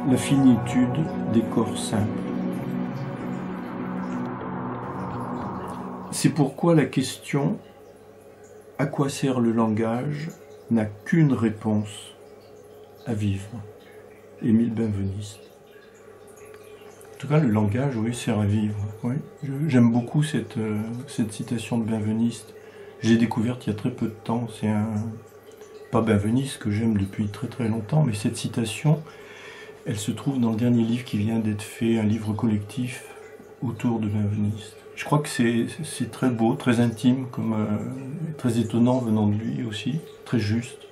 La finitude des corps simples. C'est pourquoi la question « À quoi sert le langage ?» n'a qu'une réponse à vivre. Émile Benveniste. En tout cas, le langage, oui, sert à vivre. Oui. J'aime beaucoup cette citation de Benveniste. Je l'ai découverte il y a très peu de temps. C'est pas Benveniste que j'aime depuis très très longtemps, mais cette citation, elle se trouve dans le dernier livre qui vient d'être fait, un livre collectif autour de Benveniste. Je crois que c'est très beau, très intime, très étonnant venant de lui aussi, très juste.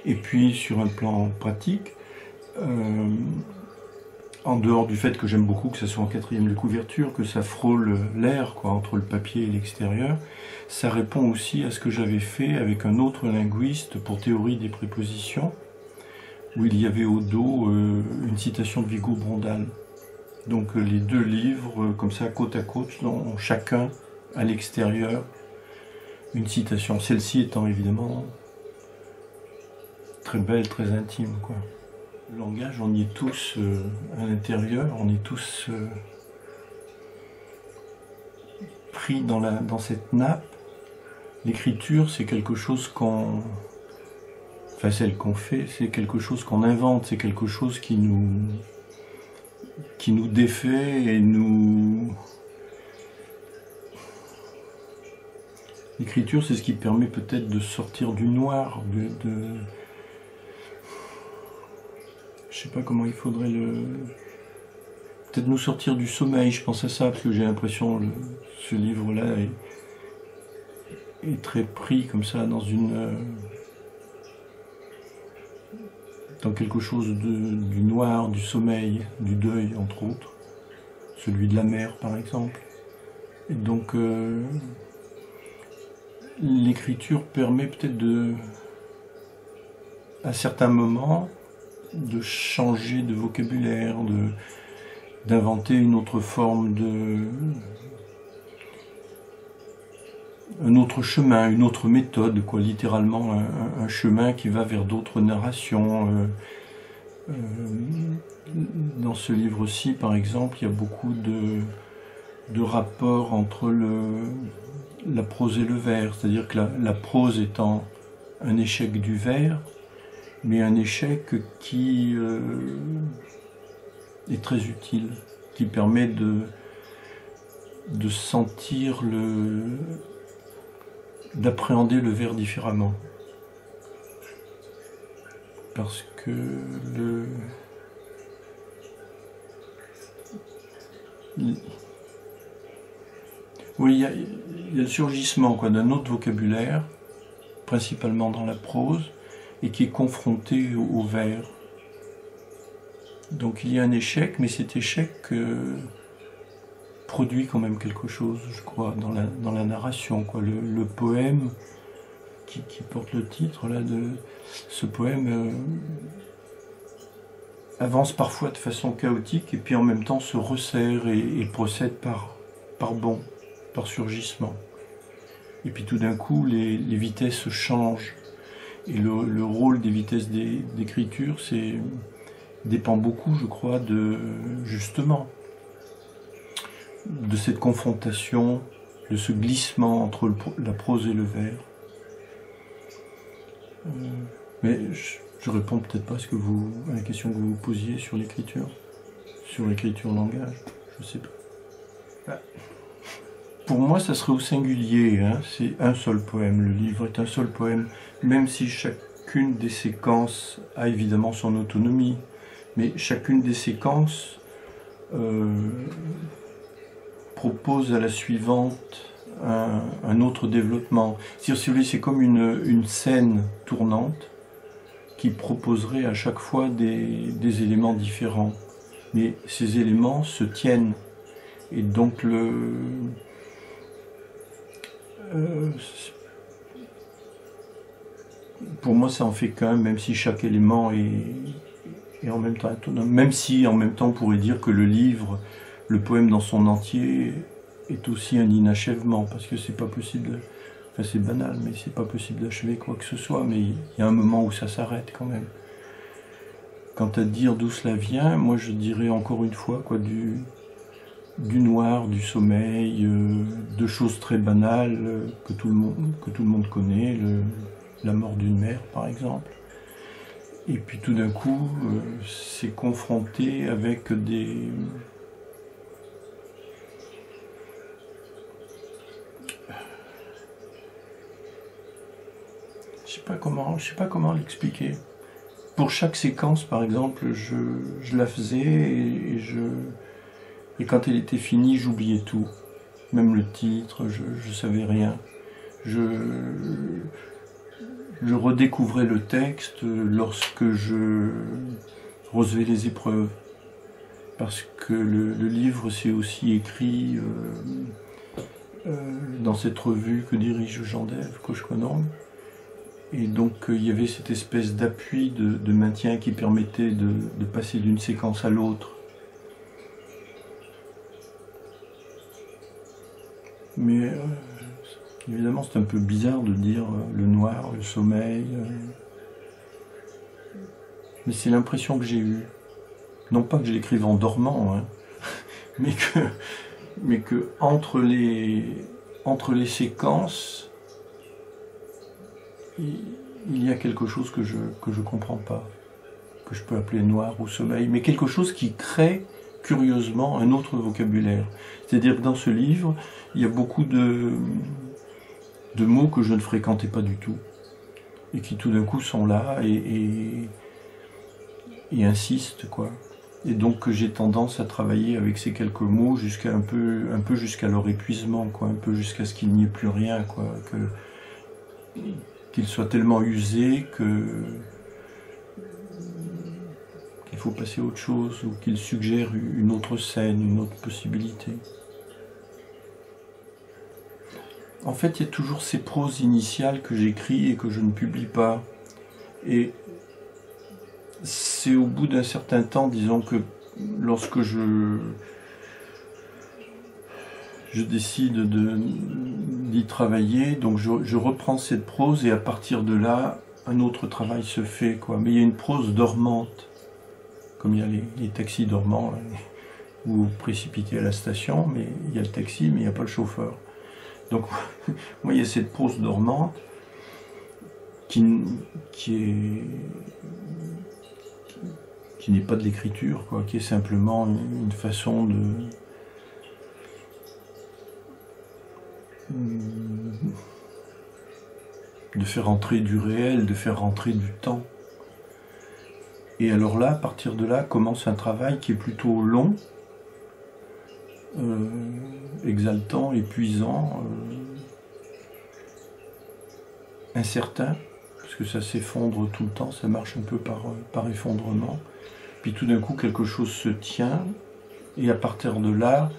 Et puis sur un plan pratique, en dehors du fait que j'aime beaucoup que ça soit en quatrième de couverture, que ça frôle l'air entre le papier et l'extérieur, ça répond aussi à ce que j'avais fait avec un autre linguiste pour théorie des prépositions, où il y avait au dos une citation de Vigo Brondal. Donc les deux livres, comme ça, côte à côte, ont chacun à l'extérieur une citation. Celle-ci étant évidemment très belle, très intime, quoi. Le langage, on y est tous à l'intérieur, on est tous pris dans cette nappe. L'écriture, c'est quelque chose celle qu'on fait, c'est quelque chose qu'on invente, c'est quelque chose qui nous défait et nous... L'écriture, c'est ce qui permet peut-être de sortir du noir, je sais pas comment il faudrait peut-être nous sortir du sommeil, je pense à ça, parce que j'ai l'impression que ce livre-là est très pris comme ça dans quelque chose du noir, du sommeil, du deuil, entre autres. Celui de la mer, par exemple. Et donc, l'écriture permet peut-être à certains moments, de changer de vocabulaire, d'inventer une autre forme un autre chemin, une autre méthode, littéralement un chemin qui va vers d'autres narrations. Dans ce livre-ci, par exemple, il y a beaucoup de rapports entre la prose et le vers, c'est-à-dire que la prose étant un échec du vers, mais un échec qui est très utile, qui permet de sentir d'appréhender le vers différemment. Parce que oui, il y a le surgissement d'un autre vocabulaire, principalement dans la prose, et qui est confronté au vers. Donc il y a un échec, mais cet échec produit quand même quelque chose, je crois, dans la narration. Le poème qui porte le titre là, de ce poème avance parfois de façon chaotique et puis en même temps se resserre et procède par bond, par surgissement. Et puis tout d'un coup, les vitesses changent. Et le rôle des vitesses d'écriture dépend beaucoup, je crois, justement, de cette confrontation, de ce glissement entre la prose et le vers. Mais je réponds peut-être pas à la question que vous vous posiez sur l'écriture langage, je sais pas. Pour moi, ça serait au singulier, hein. C'est un seul poème, le livre est un seul poème, même si chacune des séquences a évidemment son autonomie, mais chacune des séquences propose à la suivante un autre développement. Si vous voulez, c'est comme une scène tournante qui proposerait à chaque fois des éléments différents, mais ces éléments se tiennent, et donc pour moi, ça en fait qu'un, même si chaque élément est en même temps autonome. Même si, en même temps, on pourrait dire que le poème dans son entier, est aussi un inachèvement, parce que c'est pas possible, c'est banal, mais c'est pas possible d'achever quoi que ce soit, mais il y a un moment où ça s'arrête quand même. quant à dire d'où cela vient, moi je dirais encore une fois quoi, du noir, du sommeil, de choses très banales que tout le monde connaît, la mort d'une mère par exemple. Et puis tout d'un coup, c'est confronté avec des... Je sais pas comment l'expliquer. Pour chaque séquence, par exemple, je la faisais et quand elle était finie, j'oubliais tout. Même le titre, je savais rien. Je redécouvrais le texte lorsque je recevais les épreuves. Parce que le livre, c'est aussi écrit dans cette revue que dirige Jean-Dève Kochkonong. Et donc il y avait cette espèce d'appui de maintien qui permettait de passer d'une séquence à l'autre. Mais évidemment c'est un peu bizarre de dire le noir, le sommeil. Mais c'est l'impression que j'ai eue. Non pas que je l'écrive en dormant, hein, mais que entre les séquences, il y a quelque chose que je comprends pas, que je peux appeler noir ou sommeil, mais quelque chose qui crée curieusement un autre vocabulaire. C'est-à-dire que dans ce livre, il y a beaucoup de mots que je ne fréquentais pas du tout, et qui tout d'un coup sont là et insistent, quoi. Et donc j'ai tendance à travailler avec ces quelques mots jusqu'à un peu jusqu'à leur épuisement, quoi, un peu jusqu'à ce qu'il n'y ait plus rien, quoi, qu'ils soient tellement usés qu'il faut passer à autre chose, ou qu'ils suggèrent une autre scène, une autre possibilité. En fait, il y a toujours ces proses initiales que j'écris et que je ne publie pas. Et c'est au bout d'un certain temps, disons que lorsque je décide d'y travailler, donc je reprends cette prose et à partir de là, un autre travail se fait, quoi. Mais il y a une prose dormante, comme il y a les taxis dormants, là, ou précipités à la station, mais il y a le taxi, mais il n'y a pas le chauffeur. Donc, moi, il y a cette prose dormante qui n'est pas de l'écriture, quoi, qui est simplement une façon de faire entrer du réel, de faire rentrer du temps. Et alors là, à partir de là, commence un travail qui est plutôt long, exaltant, épuisant, incertain, parce que ça s'effondre tout le temps, ça marche un peu par effondrement. Puis tout d'un coup, quelque chose se tient, et à partir de là,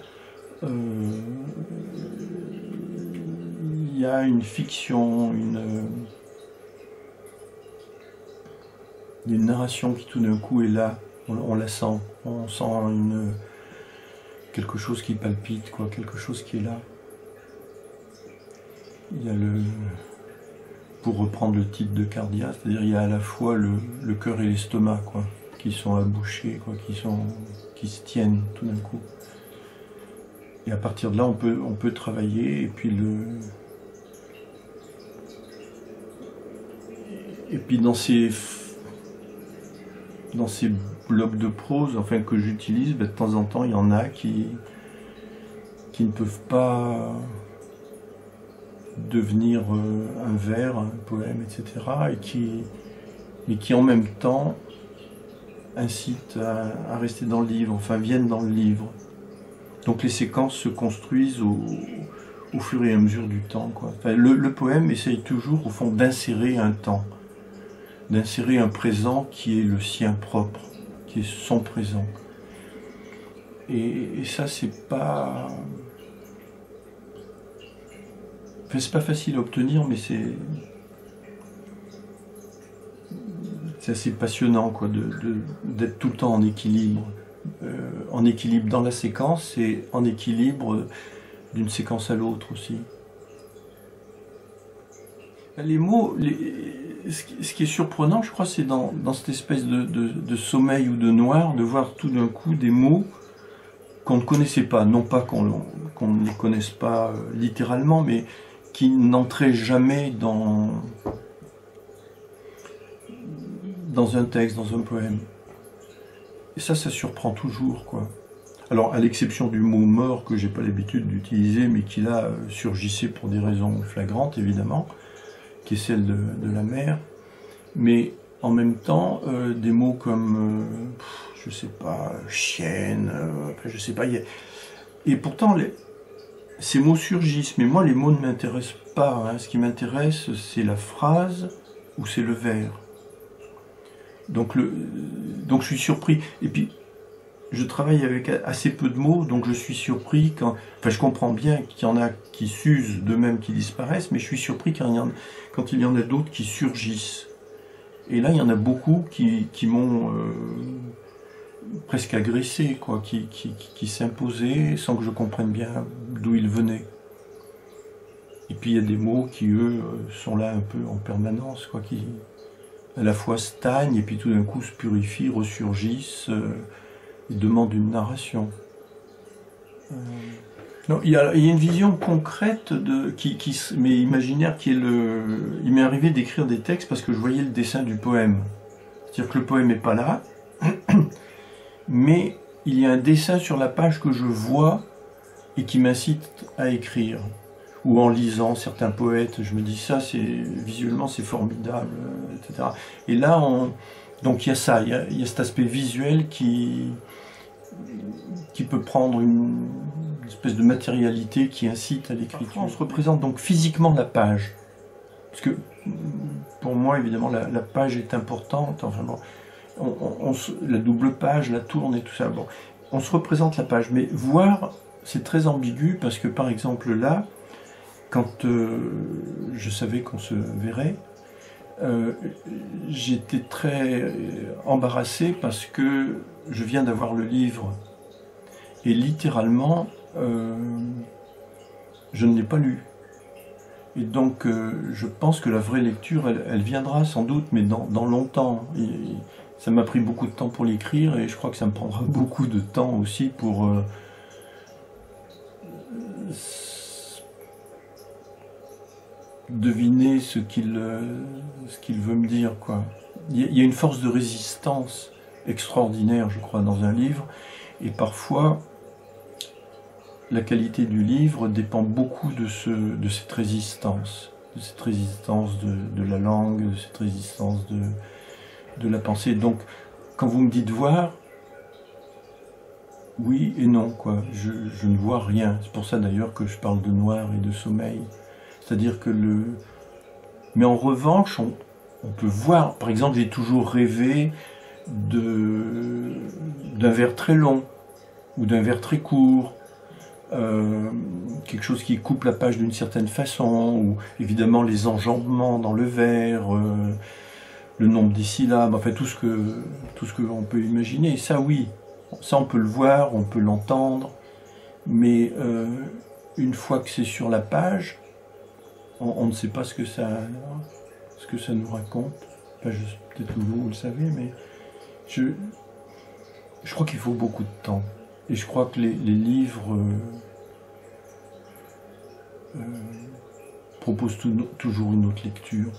il y a une fiction, une narration qui tout d'un coup est là, on la sent, on sent quelque chose qui palpite, quoi, quelque chose qui est là. Il y a pour reprendre le titre de Cardia, c'est-à-dire il y a à la fois le cœur et l'estomac, quoi, qui sont à boucher, quoi, qui se tiennent tout d'un coup. Et à partir de là, on peut travailler, et puis dans ces blocs de prose, enfin que j'utilise, de temps en temps, il y en a qui ne peuvent pas devenir un vers, un poème, etc., mais qui en même temps incitent à rester dans le livre, enfin viennent dans le livre. Donc les séquences se construisent au fur et à mesure du temps, quoi. Enfin, le poème essaye toujours, au fond, d'insérer un temps, d'insérer un présent qui est le sien propre, qui est son présent. Et ça, c'est pas... Enfin, c'est pas facile à obtenir, mais c'est assez passionnant, quoi, d'être tout le temps en équilibre. En équilibre dans la séquence et en équilibre d'une séquence à l'autre aussi. Les mots, ce qui est surprenant, je crois, c'est dans cette espèce de sommeil ou de noir, de voir tout d'un coup des mots qu'on ne connaissait pas. Non pas qu'on ne les connaisse pas littéralement, mais qui n'entraient jamais dans un texte, dans un poème. Et ça surprend toujours, quoi. Alors, à l'exception du mot mort que j'ai pas l'habitude d'utiliser, mais qui là surgissait pour des raisons flagrantes, évidemment, qui est celle de la mer. Mais en même temps, des mots comme, je sais pas, chienne, je sais pas. Et pourtant, ces mots surgissent, mais moi, les mots ne m'intéressent pas. Hein. Ce qui m'intéresse, c'est la phrase ou c'est le vers. Donc je suis surpris. Et puis, je travaille avec assez peu de mots, donc je suis surpris quand... Enfin, je comprends bien qu'il y en a qui s'usent d'eux-mêmes, qui disparaissent, mais je suis surpris quand il y en a d'autres qui surgissent. Et là, il y en a beaucoup qui m'ont presque agressé, quoi, qui s'imposaient sans que je comprenne bien d'où ils venaient. Et puis, il y a des mots qui, eux, sont là un peu en permanence, quoi, qui à la fois stagnent et puis tout d'un coup se purifient, ressurgissent... Il demande une narration. Non, il y a une vision concrète mais imaginaire qui est Il m'est arrivé d'écrire des textes parce que je voyais le dessin du poème. C'est-à-dire que le poème n'est pas là, mais il y a un dessin sur la page que je vois et qui m'incite à écrire. Ou en lisant certains poètes, je me dis ça, visuellement c'est formidable, etc. Et là, donc il y a ça, il y a cet aspect visuel qui peut prendre une espèce de matérialité qui incite à l'écriture. On se représente donc physiquement la page. Parce que pour moi, évidemment, la page est importante. Enfin bon, la double page, la tourne et tout ça. Bon, on se représente la page. Mais voir, c'est très ambigu parce que par exemple là, quand je savais qu'on se verrait, j'étais très embarrassé parce que je viens d'avoir le livre et littéralement je ne l'ai pas lu et donc je pense que la vraie lecture elle viendra sans doute mais dans longtemps et ça m'a pris beaucoup de temps pour l'écrire et je crois que ça me prendra beaucoup de temps aussi pour deviner ce qu'il veut me dire, quoi. Il y a une force de résistance extraordinaire, je crois, dans un livre, et parfois la qualité du livre dépend beaucoup de cette résistance, de la langue, de cette résistance de la pensée. Donc, quand vous me dites voir, oui et non, quoi. Je ne vois rien. C'est pour ça d'ailleurs que je parle de noir et de sommeil. C'est-à-dire que Mais en revanche, on peut voir, par exemple, j'ai toujours rêvé d'un vers très long, ou d'un vers très court, quelque chose qui coupe la page d'une certaine façon, ou évidemment les enjambements dans le vers, le nombre des syllabes, enfin tout ce que l'on peut imaginer. Et ça, oui, ça on peut le voir, on peut l'entendre, mais une fois que c'est sur la page, on ne sait pas ce que ça nous raconte. Enfin, peut-être que vous le savez, mais je crois qu'il faut beaucoup de temps. Et je crois que les livres proposent toujours une autre lecture.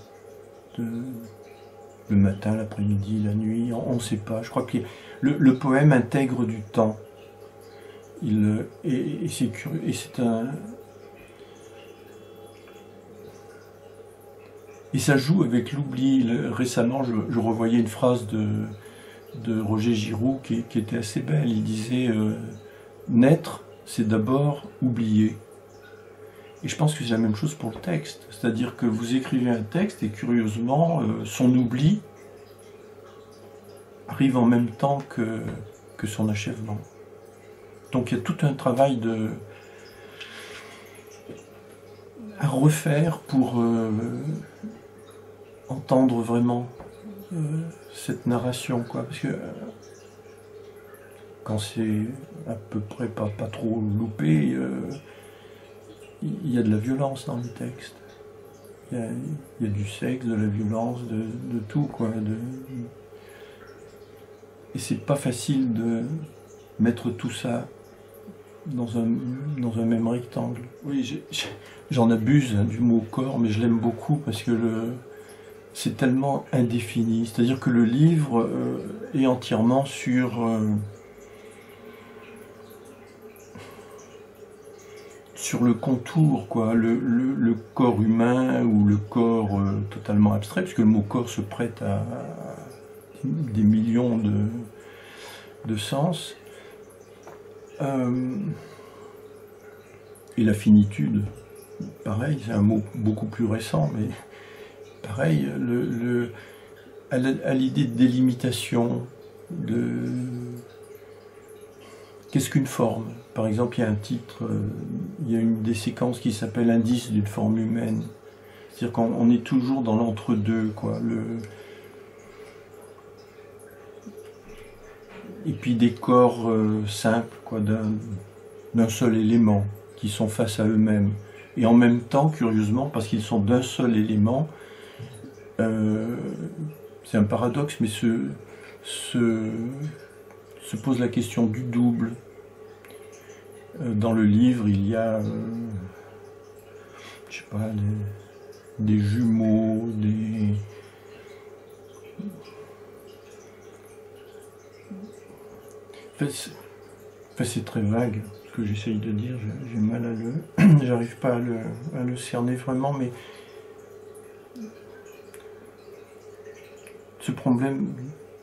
Le matin, l'après-midi, la nuit, on ne sait pas. Je crois que le poème intègre du temps. Et c'est curieux. Et c'est Et ça joue avec l'oubli. Récemment, je revoyais une phrase de Roger Giroux qui était assez belle. Il disait naître, c'est d'abord oublier. Et je pense que c'est la même chose pour le texte. C'est-à-dire que vous écrivez un texte et curieusement, son oubli arrive en même temps que son achèvement. Donc il y a tout un travail à refaire pour entendre vraiment cette narration, quoi. Parce que quand c'est à peu près pas trop loupé, il y a de la violence dans le texte. il y a du sexe, de la violence, de tout, quoi. Et c'est pas facile de mettre tout ça dans un même rectangle. Oui, j'en abuse hein, du mot corps, mais je l'aime beaucoup parce que c'est tellement indéfini. C'est-à-dire que le livre est entièrement sur le contour, quoi, le corps humain ou le corps totalement abstrait, puisque le mot corps se prête à des millions de sens. Et la finitude, pareil, c'est un mot beaucoup plus récent, mais pareil, à l'idée de délimitation, qu'est-ce qu'une forme? Par exemple, il y a un titre, il y a une des séquences qui s'appelle Indice d'une forme humaine. C'est-à-dire qu'on est toujours dans l'entre-deux, quoi. Et puis des corps simples, quoi, d'un seul élément, qui sont face à eux-mêmes. Et en même temps, curieusement, parce qu'ils sont d'un seul élément, c'est un paradoxe, mais se pose la question du double. Dans le livre, il y a, je sais pas, des jumeaux, Enfin, c'est très vague ce que j'essaye de dire, j'ai mal à j'arrive pas à le cerner vraiment, mais ce problème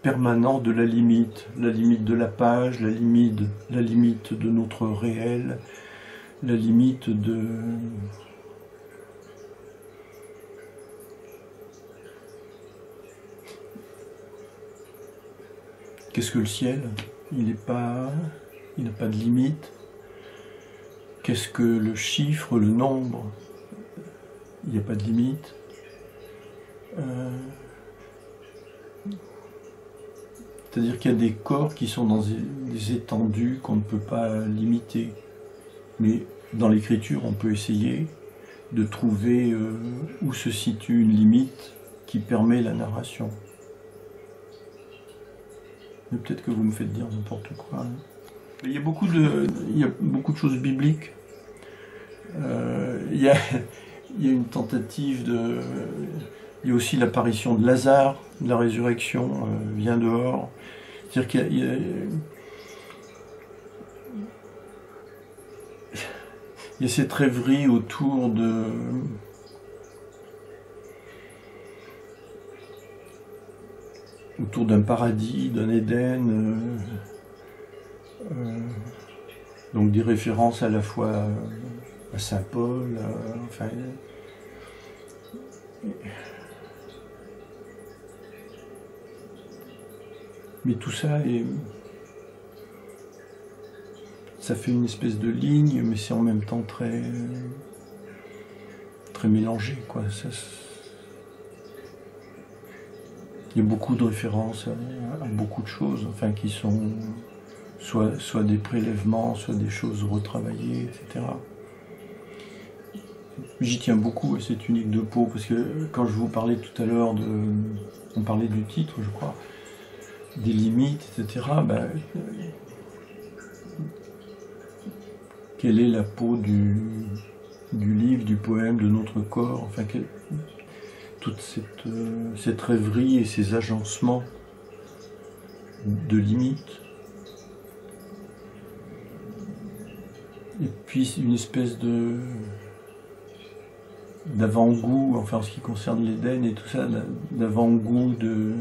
permanent de la limite de la page, la limite de notre réel, la limite de... Qu'est-ce que le ciel? Il n'a pas de limite. Qu'est-ce que le chiffre, le nombre? Il n'y a pas de limite. C'est-à-dire qu'il y a des corps qui sont dans des étendues qu'on ne peut pas limiter. Mais dans l'écriture, on peut essayer de trouver où se situe une limite qui permet la narration. Mais peut-être que vous me faites dire n'importe quoi. Hein. Il y a beaucoup de choses bibliques. Il y a une tentative de... Il y a aussi l'apparition de Lazare, de la résurrection, vient dehors. C'est-à-dire qu'il y a cette rêverie autour d'un paradis, d'un Éden, donc des références à la fois à Saint Paul, enfin... Mais tout ça ça fait une espèce de ligne, mais c'est en même temps très mélangé, quoi. Il y a beaucoup de références à beaucoup de choses, enfin, qui sont soit des prélèvements, soit des choses retravaillées, etc. J'y tiens beaucoup à cette tunique de peau, parce que quand je vous parlais tout à l'heure on parlait du titre, je crois, des limites, etc. Ben, quelle est la peau du livre, du poème, de notre corps, enfin, toute cette rêverie et ces agencements de limites. Et puis une espèce d'avant-goût, enfin en ce qui concerne l'Éden et tout ça, d'avant-goût de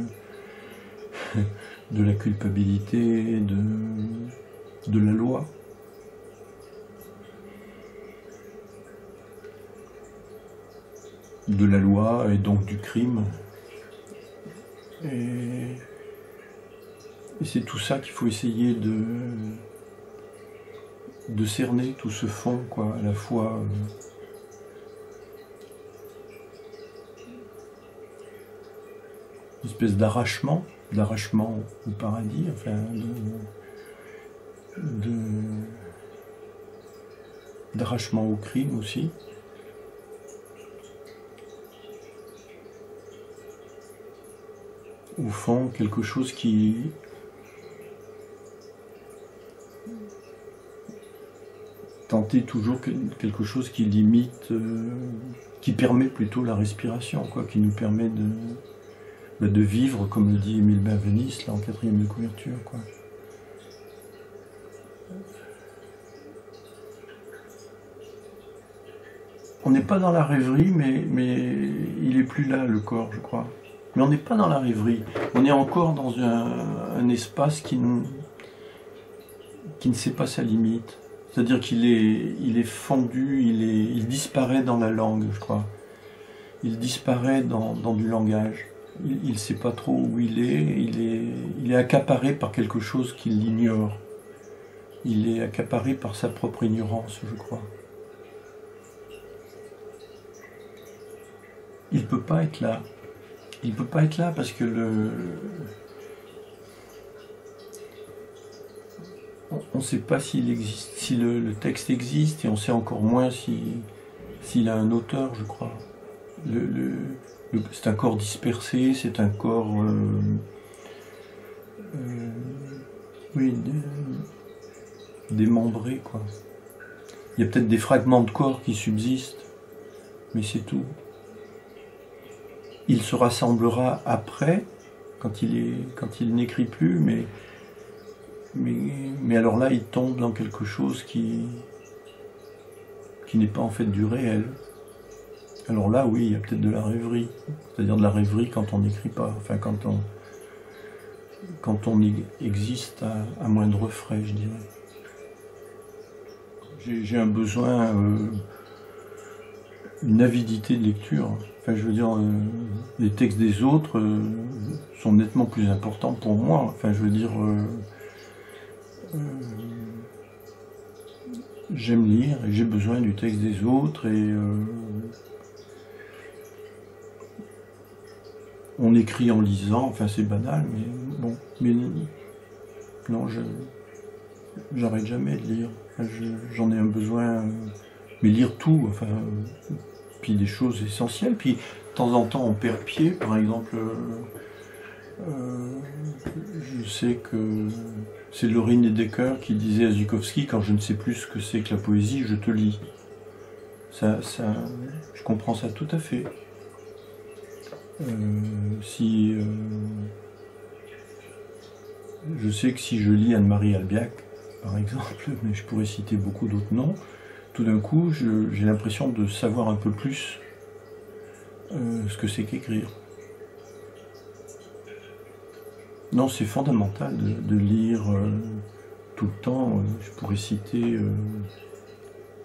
la culpabilité, de la loi. De la loi et donc du crime. Et c'est tout ça qu'il faut essayer de cerner, tout ce fond, quoi, à la fois une espèce d'arrachement au paradis, enfin, d'arrachement au crime aussi. au fond, quelque chose qui... tenter toujours quelque chose qui limite, qui permet plutôt la respiration, quoi, qui nous permet de vivre, comme le dit Émile Benveniste, là, en 4e de couverture, quoi. On n'est pas dans la rêverie, mais il est plus là, le corps, je crois. Mais on n'est pas dans la rêverie. On est encore dans un espace qui ne sait pas sa limite. C'est-à-dire qu'il est fondu, il disparaît dans la langue, je crois. Il disparaît dans du langage. Il ne sait pas trop où il est accaparé par quelque chose qui l'ignore. Il est accaparé par sa propre ignorance, je crois. Il ne peut pas être là. Il ne peut pas être là parce que on ne sait pas s'il existe, si le texte existe, et on sait encore moins s'il a un auteur, je crois. C'est un corps dispersé, c'est un corps oui, démembré, quoi. Il y a peut-être des fragments de corps qui subsistent, mais c'est tout. Il se rassemblera après, quand il n'écrit plus, mais alors là, il tombe dans quelque chose qui n'est pas en fait du réel. Alors là, oui, il y a peut-être de la rêverie, c'est-à-dire de la rêverie quand on n'écrit pas, enfin quand on existe à moindre frais, je dirais. J'ai un besoin, une avidité de lecture. Enfin, je veux dire, les textes des autres sont nettement plus importants pour moi. Enfin, je veux dire, j'aime lire et j'ai besoin du texte des autres et on écrit en lisant. Enfin, c'est banal, mais bon. Mais non, j'arrête jamais de lire. Enfin, j'en ai un besoin, mais lire tout. Enfin. Puis des choses essentielles, puis de temps en temps on perd pied, par exemple, je sais que c'est Laurine Hedecker qui disait à Zhukovsky, quand je ne sais plus ce que c'est que la poésie, je te lis. Ça, je comprends ça tout à fait. Je sais que si je lis Anne-Marie Albiach, par exemple, mais je pourrais citer beaucoup d'autres noms, tout d'un coup, j'ai l'impression de savoir un peu plus ce que c'est qu'écrire. Non, c'est fondamental de lire tout le temps. Je pourrais citer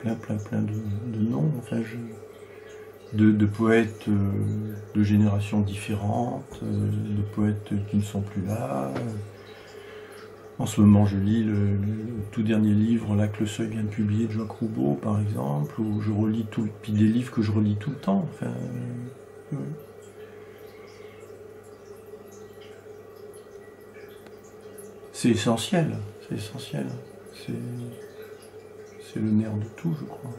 plein de noms, enfin, de poètes de générations différentes, de poètes qui ne sont plus là. En ce moment, je lis le tout dernier livre là que Le Seuil vient de publier de Jacques Roubaud, par exemple, où je relis puis des livres que je relis tout le temps. Enfin, c'est essentiel, c'est essentiel. C'est le nerf de tout, je crois.